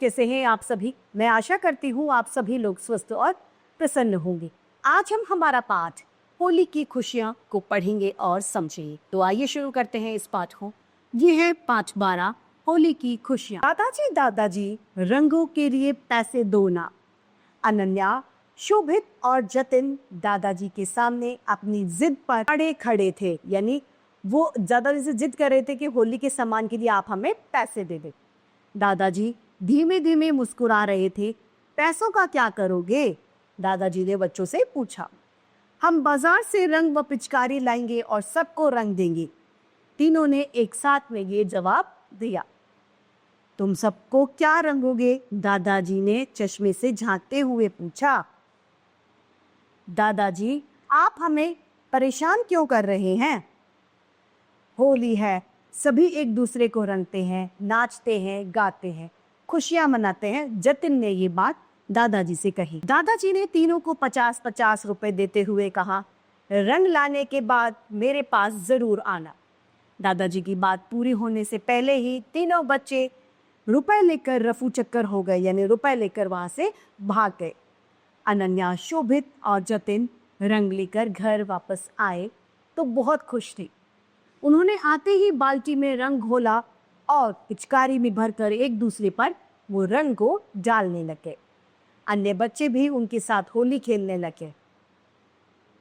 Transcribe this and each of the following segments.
कैसे हैं आप सभी? मैं आशा करती हूँ आप सभी लोग स्वस्थ और प्रसन्न होंगे। आज हम हमारा पाठ होली की खुशियाँ को पढ़ेंगे और समझेंगे। तो आइए शुरू करते हैं इस पाठ को। ये है पाठ 12, होली की खुशियाँ। दादाजी रंगों के लिए पैसे दो ना। अनन्या, शोभित और जतिन दादाजी के सामने अपनी जिद पर अड़े खड़े थे। यानी वो दादाजी से जिद कर रहे थे कि होली के सामान के लिए आप हमें पैसे दे दें। दादाजी धीमे धीमे मुस्कुरा रहे थे। पैसों का क्या करोगे? दादाजी ने बच्चों से पूछा। हम बाजार से रंग व पिचकारी लाएंगे और सबको रंग देंगे। तीनों ने एक साथ में ये जवाब दिया। तुम सबको क्या रंगोगे? दादाजी ने चश्मे से झांकते हुए पूछा। दादाजी, आप हमें परेशान क्यों कर रहे हैं? होली है, सभी एक दूसरे को रंगते हैं, नाचते हैं, गाते हैं, खुशियां मनाते हैं। जतिन ने ये बात दादाजी से कही। दादाजी ने तीनों को 50-50 रुपए देते हुए कहा, रंग लाने के बाद मेरे पास जरूर आना। दादाजी की बात पूरी होने से पहले ही तीनों बच्चे रुपए लेकर रफू चक्कर हो गए, यानी रुपए लेकर वहां से भाग गए। अनन्या, शोभित और जतिन रंग लेकर घर वापस आए तो बहुत खुश थे। उन्होंने आते ही बाल्टी में रंग घोला और पिचकारी में भरकर एक दूसरे पर वो रंग को डालने लगे। अन्य बच्चे भी उनके साथ होली खेलने लगे।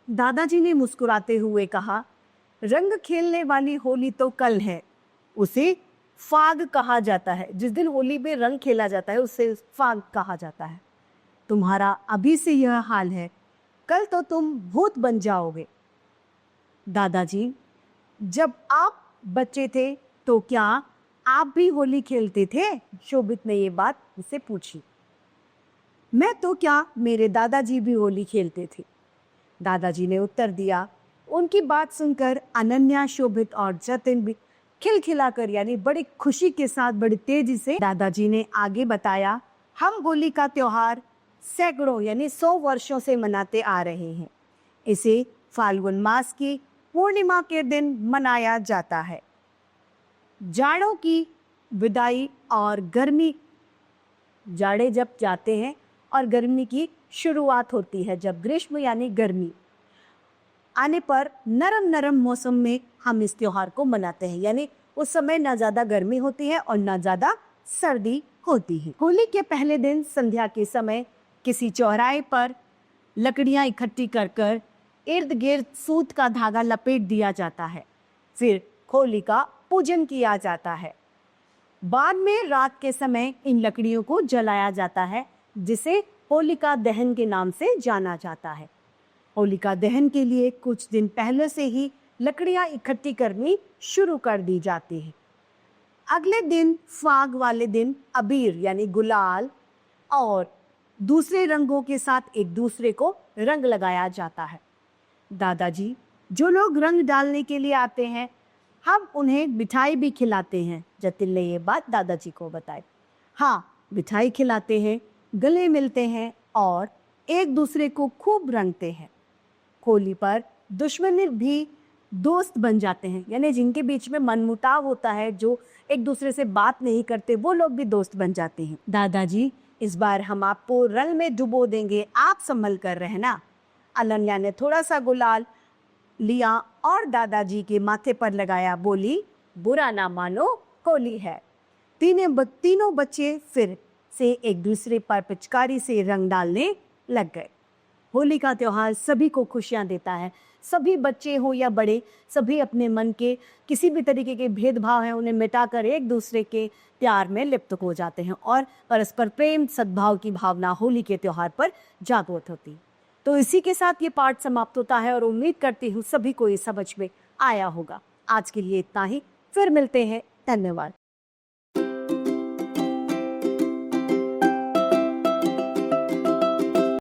दादाजी ने मुस्कुराते हुए कहा, रंग खेलने वाली होली तो कल है, उसे फाग कहा जाता है। जिस दिन होली में रंग खेला जाता है उसे फाग कहा जाता है। तुम्हारा अभी से यह हाल है, कल तो तुम भूत बन जाओगे। दादाजी, जब आप बच्चे थे तो क्या आप भी होली खेलते थे? शोभित ने ये बात उससे पूछी। मैं तो क्या, मेरे दादाजी भी होली खेलते थे, दादाजी ने उत्तर दिया। उनकी बात सुनकर अनन्या, शोभित और जतिन भी खिलखिलाकर यानी बड़ी खुशी के साथ बड़ी तेजी से दादाजी ने आगे बताया, हम होली का त्योहार सैकड़ों यानी 100 वर्षों से मनाते आ रहे हैं। इसे फाल्गुन मास की पूर्णिमा के दिन मनाया जाता है। जाड़ों की विदाई और गर्मी, जाड़े जब जाते हैं और गर्मी की शुरुआत होती है, जब ग्रीष्म यानी गर्मी आने पर नरम नरम मौसम में हम इस त्योहार को मनाते हैं। यानी उस समय ना ज़्यादा गर्मी होती है और ना ज़्यादा सर्दी होती है। होली के पहले दिन संध्या के समय किसी चौराहे पर लकड़ियाँ इकट्ठी कर कर इर्द गिर्द सूत का धागा लपेट दिया जाता है। फिर होली का पूजन किया जाता है। बाद में रात के समय इन लकड़ियों को जलाया जाता है, जिसे होलिका दहन के नाम से जाना जाता है। होलिका दहन के लिए कुछ दिन पहले से ही लकड़ियां इकट्ठी करनी शुरू कर दी जाती है। अगले दिन, फाग वाले दिन, अबीर यानी गुलाल और दूसरे रंगों के साथ एक दूसरे को रंग लगाया जाता है। दादाजी, जो लोग रंग डालने के लिए आते हैं हम उन्हें मिठाई भी खिलाते हैं। जतिन ने ये बात दादाजी को बताई। हाँ, मिठाई खिलाते हैं, गले मिलते हैं और एक दूसरे को खूब रंगते हैं। होली पर दुश्मन भी दोस्त बन जाते हैं, यानी जिनके बीच में मनमुटाव होता है, जो एक दूसरे से बात नहीं करते, वो लोग भी दोस्त बन जाते हैं। दादाजी, इस बार हम आपको रंग में डुबो देंगे, आप संभल कर रहना। अनन्या ने थोड़ा सा गुलाल लिया और दादाजी के माथे पर लगाया, बोली, बुरा ना मानो, होली है। तीनों बच्चे फिर से एक दूसरे पर पिचकारी से रंग डालने लग गए। होली का त्योहार सभी को खुशियां देता है। सभी बच्चे हो या बड़े, सभी अपने मन के किसी भी तरीके के भेदभाव हैं उन्हें मिटाकर एक दूसरे के प्यार में लिप्त हो जाते हैं और परस्पर प्रेम सद्भाव की भावना होली के त्योहार पर जागृत होती। तो इसी के साथ ये पाठ समाप्त होता है और उम्मीद करती हूँ सभी को ये समझ में आया होगा। आज के लिए इतना ही, फिर मिलते हैं। धन्यवाद।